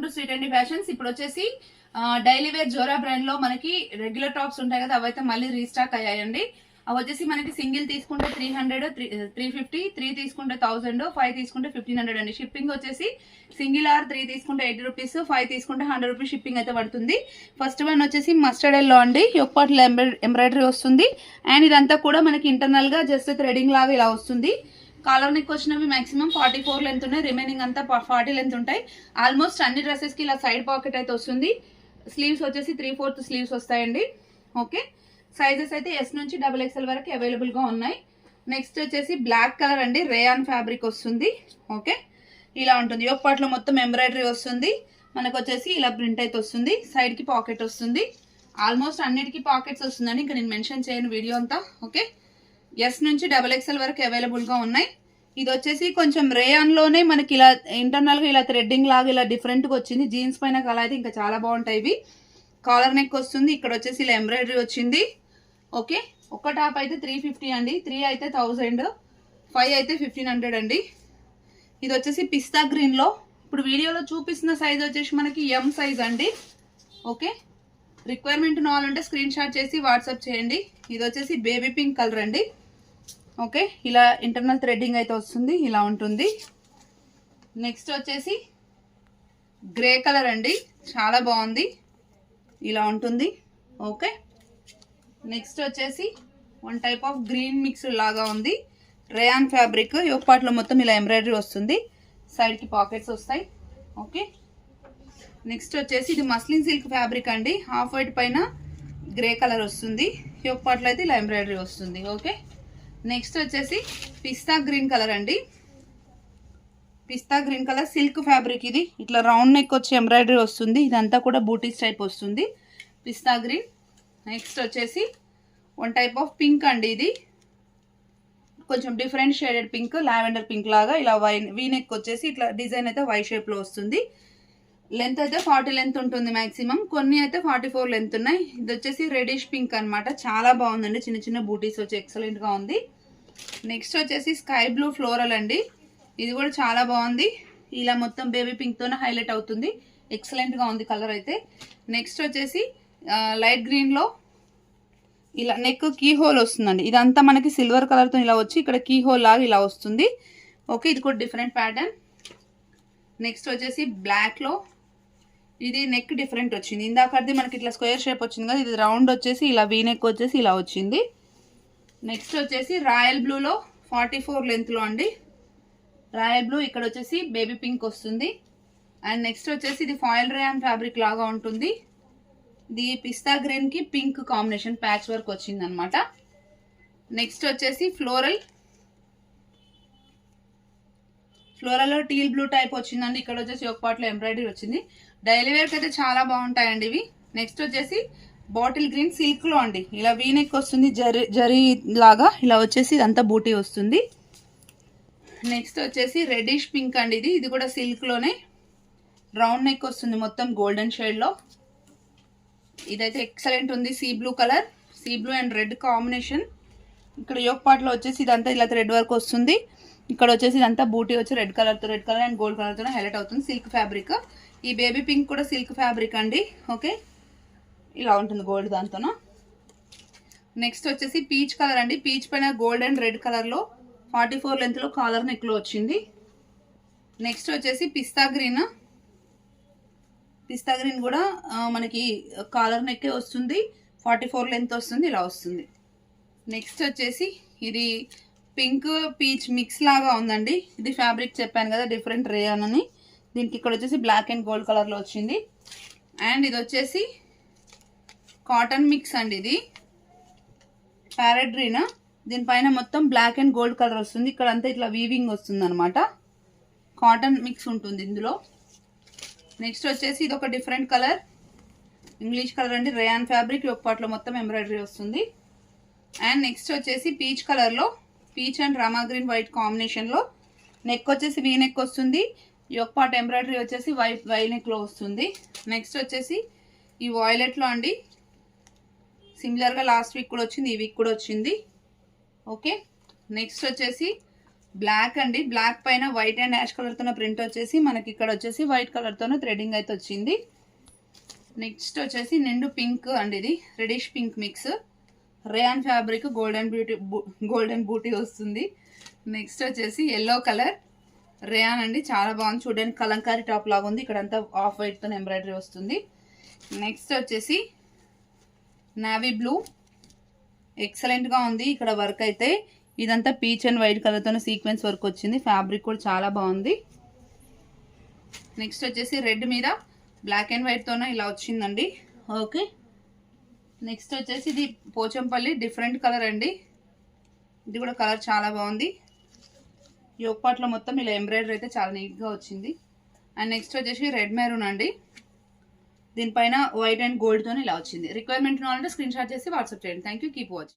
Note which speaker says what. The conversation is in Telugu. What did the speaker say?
Speaker 1: To sweet and fashions. ఇప్పుడు వచ్చేసి డైలీ వేర్ జోరా బ్రాండ్ లో మనకి రెగ్యులర్ టాప్స్ ఉంటాయి కదా, అవైతే మళ్ళీ రీస్టాక్ అయ్యాయండి. అవి వచ్చేసి మనకి సింగిల్ తీసుకుంటే 300, 350, 3 తీసుకుంటే 1000, 5 తీసుకుంటే 1500 అండి. షిప్పింగ్ వచ్చేసి సింగిల్ ఆర్ 3 తీసుకుంటే 80 రూపీస్, 5 తీసుకుంటే 100 రూపీస్ షిప్పింగ్ అయితే పడుతుంది. ఫస్ట్ వన్ వచ్చేసి మస్టర్డ్ ఎల్లో అండి, యొక్కపాట్ల ఎంబ్రాయిడరీ వస్తుంది. అండ్ ఇదంతా కూడా మనకి ఇంటర్నల్ గా జస్ట్ థ్రెడింగ్ లాగా ఇలా వస్తుంది. కాలర్ నెక్ వచ్చినవి మాక్సిమం 44 లెంత్ ఉన్నాయి, రిమైనింగ్ అంతా 40 లెంత్ ఉంటాయి. ఆల్మోస్ట్ అన్ని డ్రెస్సెస్ కి ఇలా సైడ్ పాకెట్ అయితే వస్తుంది. స్లీవ్స్ వచ్చేసి 3/4 స్లీవ్స్ వస్తాయండి. ఓకే, సైజెస్ అయితే ఎస్ నుంచి XXL వరకు అవైలబుల్ గా ఉన్నాయి. నెక్స్ట్ వచ్చేసి బ్లాక్ కలర్ అండి, రేయాన్ ఫ్యాబ్రిక్ వస్తుంది. ఓకే, ఇలా ఉంటుంది. యోక్ పార్ట్ లో మొత్తం ఎంబ్రాయిడరీ వస్తుంది. మనకు వచ్చేసి ఇలా ప్రింట్ అయితే వస్తుంది. సైడ్ కి పాకెట్ వస్తుంది. ఆల్మోస్ట్ అన్నిటికీ పాకెట్స్ వస్తుందండి, ఇంకా నేను మెన్షన్ చేయను వీడియో అంతా. ఓకే, ఎస్ నుంచి XXL వరకు అవైలబుల్ గా ఉన్నాయి. ఇది వచ్చేసి కొంచెం రేయాన్ లోనే మనకి ఇలా ఇంటర్నల్ గా ఇలా థ్రెడ్డింగ్ లాగా ఇలా డిఫరెంట్ గా వచ్చింది. జీన్స్ పైన కల అయితే ఇంకా చాలా బాగుంటాయి ఇవి. కాలర్ నెక్ వస్తుంది. ఇక్కడ వచ్చేసి ఇలా ఎంబ్రాయిడరీ వచ్చింది. ఓకే, ఒక టాప్ అయితే 350 అండి, 3 అయితే 1000, 5 అయితే 1500 అండి. ఇది వచ్చేసి పిస్తా గ్రీన్ లో ఇప్పుడు వీడియోలో చూపిస్తున్న సైజ్ వచ్చేసి మనకి ఎం సైజ్ అండి. ఓకే, రిక్వైర్మెంట్ కావాలంటే స్క్రీన్ షాట్ చేసి వాట్సాప్ చేయండి. ఇది వచ్చేసి బేబీ పింక్ కలర్ అండి. ఓకే, ఇలా ఇంటర్నల్ థ్రెడ్డింగ్ అయితే వస్తుంది, ఇలా ఉంటుంది. నెక్స్ట్ వచ్చేసి గ్రే కలర్ అండి, చాలా బాగుంది, ఇలా ఉంటుంది. ఓకే, నెక్స్ట్ వచ్చేసి one type of green mix లాగా ఉంది. రేయాన్ ఫ్యాబ్రిక్, యోక్ పార్ట్ లో మొత్తం ఇలా ఎంబ్రాయిడరీ వస్తుంది. సైడ్ కి పాకెట్స్ వస్తాయి. ఓకే, నెక్స్ట్ వచ్చేసి ఇది మస్లిన్ సిల్క్ ఫ్యాబ్రిక్ అండి. హాఫ్ వైట్ పైన గ్రే కలర్ వస్తుంది. యోక్ పార్ట్ లో అయితే ఇలా ఎంబ్రాయిడరీ వస్తుంది. ఓకే, నెక్స్ట్ వచ్చేసి పిస్తా గ్రీన్ కలర్ అండి. పిస్తా గ్రీన్ కలర్ సిల్క్ ఫ్యాబ్రిక్. ఇది ఇట్లా రౌండ్ నెక్ వచ్చి ఎంబ్రాయిడరీ వస్తుంది. ఇదంతా కూడా బూటీస్ టైప్ వస్తుంది. పిస్తా గ్రీన్. నెక్స్ట్ వచ్చేసి వన్ టైప్ ఆఫ్ పింక్ అండి. ఇది కొంచెం different shaded pink, lavender pink లాగా ఇలా వీ నెక్ వచ్చేసి ఇట్లా డిజైన్ అయితే వై షేప్ లో వస్తుంది. లెంత్ అయితే 40 లెంత్ ఉంటుంది మాక్సిమం, కొన్ని అయితే 44 లెంత్ ఉన్నాయి. ఇది వచ్చేసి రెడిష్ పింక్ అనమాట, చాలా బాగుందండి. చిన్న చిన్న బూటీస్ వచ్చి ఎక్సలెంట్ గా ఉంది. నెక్స్ట్ వచ్చేసి స్కై బ్లూ ఫ్లోరల్ అండి. ఇది కూడా చాలా బాగుంది. ఇలా మొత్తం బేబీ పింక్ తోనే హైలైట్ అవుతుంది. ఎక్సలెంట్ గా ఉంది కలర్ అయితే. నెక్స్ట్ వచ్చేసి లైట్ గ్రీన్ లో ఇలా నెక్ కీ హోల్ వస్తుందండి. ఇదంతా మనకి సిల్వర్ కలర్ తో ఇలా వచ్చి ఇక్కడ కీ హోల్ లాగా ఇలా వస్తుంది. ఓకే, ఇది కూడా డిఫరెంట్ ప్యాటర్న్. నెక్స్ట్ వచ్చేసి బ్లాక్ లో ఇది నెక్ డిఫరెంట్ వచ్చింది. ఇందాకది మనకి ఇట్లా స్క్వేర్ షేప్ వచ్చింది కదా, ఇది రౌండ్ వచ్చేసి ఇలా వీ నెక్ వచ్చేసి ఇలా వచ్చింది. నెక్స్ట్ వచ్చేసి రాయల్ బ్లూ లో 44 లెంత్ లో అండి. రాయల్ బ్లూ ఇక్కడ వచ్చేసి బేబీ పింక్ వస్తుంది. అండ్ నెక్స్ట్ వచ్చేసి ఇది ఫాయిల్ రేయాన్ ఫ్యాబ్రిక్ లాగా ఉంటుంది. ఇది పిస్తా గ్రీన్ కి పింక్ కాంబినేషన్ ప్యాచ్ వర్క్ వచ్చింది అనమాట. నెక్స్ట్ వచ్చేసి ఫ్లోరల్ లో టీల్ బ్లూ టైప్ వచ్చిందండి. ఇక్కడ వచ్చేసి ఒక పార్ట్ లో ఎంబ్రాయిడరీ వచ్చింది. డైలీ వేర్ అయితే చాలా బాగుంటాయండి ఇవి. నెక్స్ట్ వచ్చేసి బాటిల్ గ్రీన్ సిల్క్ లో అండి, ఇలా వీ నెక్ వస్తుంది, జరీ లాగా ఇలా వచ్చేసి ఇదంతా బూటీ వస్తుంది. నెక్స్ట్ వచ్చేసి రెడిష్ పింక్ అండి. ఇది కూడా సిల్క్ లోనే రౌండ్ నెక్ వస్తుంది, మొత్తం గోల్డెన్ షేడ్ లో. ఇదైతే ఎక్సలెంట్ ఉంది. Sea blue colour, sea blue and red combination. ఇక్కడ యోక్ పార్ట్ లో వచ్చేసి ఇదంతా ఇలా థ్రెడ్ వర్క్ వస్తుంది. ఇక్కడ వచ్చేసి ఇదంతా బూటీ వచ్చి red colour and gold colour తో హైలైట్ అవుతుంది. Silk fabric. ఈ బేబీ పింక్ కూడా సిల్క్ ఫ్యాబ్రిక్ అండి. ఓకే, ఇలా ఉంటుంది గోల్డ్ దాంతోన. నెక్స్ట్ వచ్చేసి పీచ్ కలర్ అండి. పీచ్ పైన గోల్డ్ అండ్ రెడ్ కలర్ లో 44 లెంత్ లో కాలర్ నెక్ లో వచ్చింది. నెక్స్ట్ వచ్చేసి పిస్తా గ్రీన్. పిస్తా గ్రీన్ కూడా మనకి కాలర్ నెక్కే వస్తుంది, 44 లెంత్ వస్తుంది, ఇలా వస్తుంది. నెక్స్ట్ వచ్చేసి ఇది పింక్ పీచ్ మిక్స్ లాగా ఉందండి. ఇది ఫ్యాబ్రిక్ చెప్పాను కదా, డిఫరెంట్ రేయాన్ అని. దీనికి ఇక్కడ వచ్చేసి బ్లాక్ అండ్ గోల్డ్ కలర్ లో వచ్చింది. అండ్ ఇది వచ్చేసి కాటన్ మిక్స్ అండి. ఇది ప్యారెట్ గ్రీన్, దీనిపైన మొత్తం బ్లాక్ అండ్ గోల్డ్ కలర్ వస్తుంది. ఇక్కడ అంతా ఇట్లా వీవింగ్ వస్తుంది అనమాట. కాటన్ మిక్స్ ఉంటుంది ఇందులో. నెక్స్ట్ వచ్చేసి ఇది ఒక డిఫరెంట్ కలర్, ఇంగ్లీష్ కలర్ అండి. రేయాన్ ఫ్యాబ్రిక్, ఒక పార్ట్ లో మొత్తం ఎంబ్రాయిడరీ వస్తుంది. అండ్ నెక్స్ట్ వచ్చేసి పీచ్ కలర్ లో, peach and Rama green white combination లో నెక్ వచ్చేసి వీ నెక్ వస్తుంది. ఒక పార్ట్ ఎంబ్రాయిడరీ వచ్చేసి వై నెక్ లో వస్తుంది. నెక్స్ట్ వచ్చేసి ఈ వాయిలెట్ లో అండి, సిమిలర్ గా లాస్ట్ వీక్ కూడా వచ్చింది, ఈ వీక్ కూడా వచ్చింది. ఓకే, నెక్స్ట్ వచ్చేసి బ్లాక్ అండి, బ్లాక్ పైన వైట్ అండ్ యాష్ కలర్ తోన ప్రింట్ వచ్చేసి మనకి ఇక్కడ వచ్చేసి వైట్ కలర్ తోన థ్రెడింగ్ అయితే వచ్చింది. నెక్స్ట్ వచ్చేసి నిండు పింక్ అండి, ఇది reddish pink mix, rayon fabric golden booti వస్తుంది. నెక్స్ట్ వచ్చేసి ఎల్లో కలర్ రేయాన్ అండి, చాలా బాగుంది చూడడానికి, కలంకారీ టాప్ లాగా ఉంది. ఇక్కడ అంతా ఆఫ్ వైట్ తో ఎంబ్రాయిడరీ వస్తుంది. నెక్స్ట్ వచ్చేసి నావీ బ్లూ, ఎక్సలెంట్ గా ఉంది. ఇక్కడ వర్క్ అయితే ఇదంతా పీచ్ అండ్ వైట్ కలర్ తో సీక్వెన్స్ వర్క్ వచ్చింది. ఫ్యాబ్రిక్ కూడా చాలా బాగుంది. నెక్స్ట్ వచ్చేసి రెడ్ మీద బ్లాక్ అండ్ వైట్ తోన ఇలా వచ్చిందండి. ఓకే, నెక్స్ట్ వచ్చేసి ఇది పోచంపల్లి డిఫరెంట్ కలర్ అండి, ఇది కూడా కలర్ చాలా బాగుంది. యోగ్ పార్ట్ లో మొత్తం ఇలా ఎంబ్రాయిడరీ అయితే చాలా నీట్ గా వచ్చింది. అండ్ నెక్స్ట్ వచ్చేసి రెడ్ మెరూన్ అండి, దీనిపైన వైట్ అండ్ గోల్డ్ తోని ఇలా వచ్చింది. రిక్వైర్మెంట్ కావాలంటే స్క్రీన్ షాట్ చేసి వాట్సాప్ చేయండి. Thank you, keep watching.